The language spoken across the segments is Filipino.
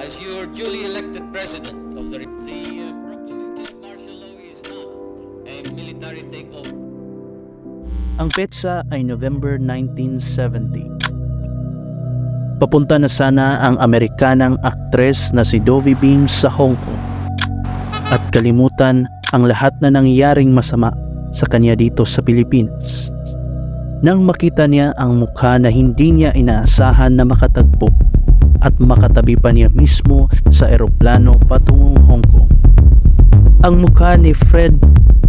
As your duly elected president of the proclamation of martial law is not a military takeover. Ang petsa ay November 1970. Papunta na sana ang Amerikanang aktres na si Dovie Beams sa Hong Kong at kalimutan ang lahat na nangyaring masama sa kanya dito sa Pilipinas. Nang makita niya ang mukha na hindi niya inaasahan na makatagpo at makatabi pa niya mismo sa eroplano patungong Hong Kong. Ang mukha ni Fred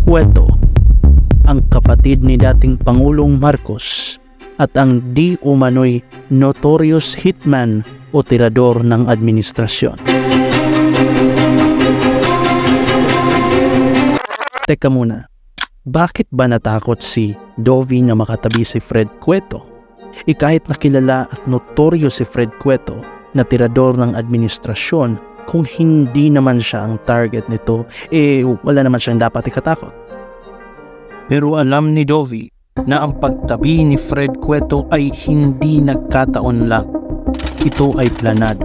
Cueto, ang kapatid ni dating Pangulong Marcos at ang di umano'y notorious hitman o tirador ng administrasyon. Teka muna, bakit ba natakot si Dovie na makatabi si Fred Cueto? Kahit nakilala at notorious si Fred Cueto na tirador ng administrasyon, kung hindi naman siya ang target nito, wala naman siyang dapat ikatakot. Pero alam ni Dovie na ang pagtabi ni Fred Cueto ay hindi nagkataon lang. Ito ay planado.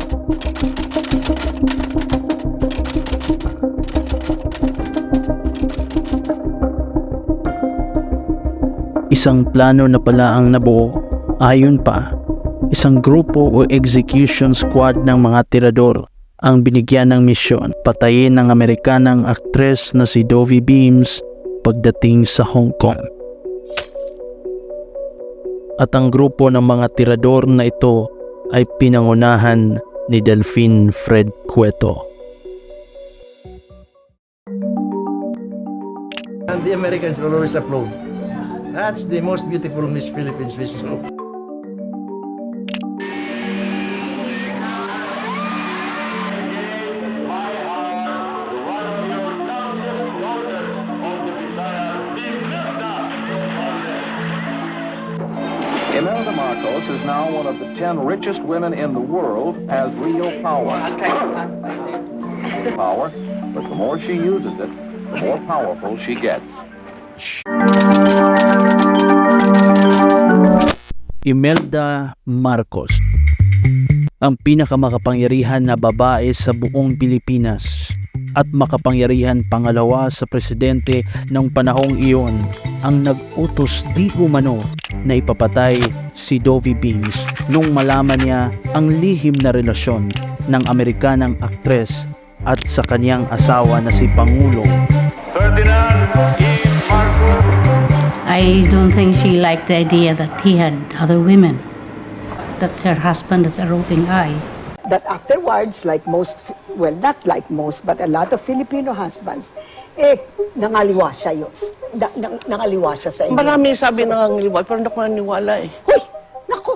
Isang plano na pala ang nabuo. Ayon pa, isang grupo o execution squad ng mga tirador ang binigyan ng misyon patayin ng Amerikanang aktres na si Dovie Beams pagdating sa Hong Kong. At ang grupo ng mga tirador na ito ay pinangunahan ni Delphine Fred Cueto. And the Americans will always applaud. That's the most beautiful Miss Philippines we saw. Imelda Marcos is now one of the 10 richest women in the world, has real power. I'll try to pass by there. Power, but the more she uses it, the more powerful she gets. Imelda Marcos, ang pinakamakapangyarihan na babae sa buong Pilipinas at makapangyarihan pangalawa sa presidente ng panahong iyon, ang nag-utos di umano na ipapatay si Dovie Beams nung malaman niya ang lihim na relasyon ng Amerikanang aktres at sa kanyang asawa na si Pangulong Ferdinand E. Marcos. I don't think she liked the idea that he had other women, that her husband was a roving eye. That afterwards, like most, well, not like most, but a lot of Filipino husbands, nangaliwa siya yun. Nangaliwa siya sa inyo. Marami sabi nangangaliwa, pero hindi ako naniniwala eh. Huy! Naku!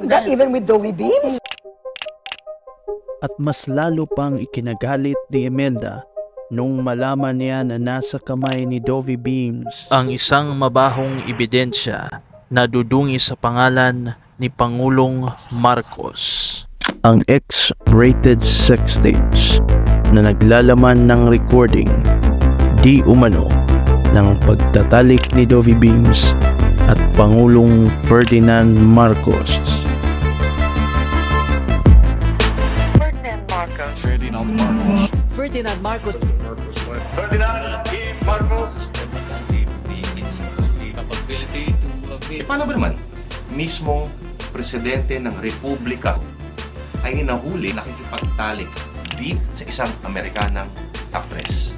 That even with Dovie Beams? at mas lalo pang ikinagalit ni Imelda nung malaman niya na nasa kamay ni Dovie Beams ang isang mabahong ebidensya na dudungi sa pangalan ni Pangulong Marcos. Ang X-rated sex tapes na naglalaman ng recording di umano ng pagtatalik ni Dovie Beams at Pangulong Ferdinand Marcos. Ferdinand Marcos. Ferdinand Marcos. Ferdinand E. Marcos. Paano ba naman? Mismong presidente ng Republika ay nahuli nakikipagtalik di sa isang Amerikanang aktres.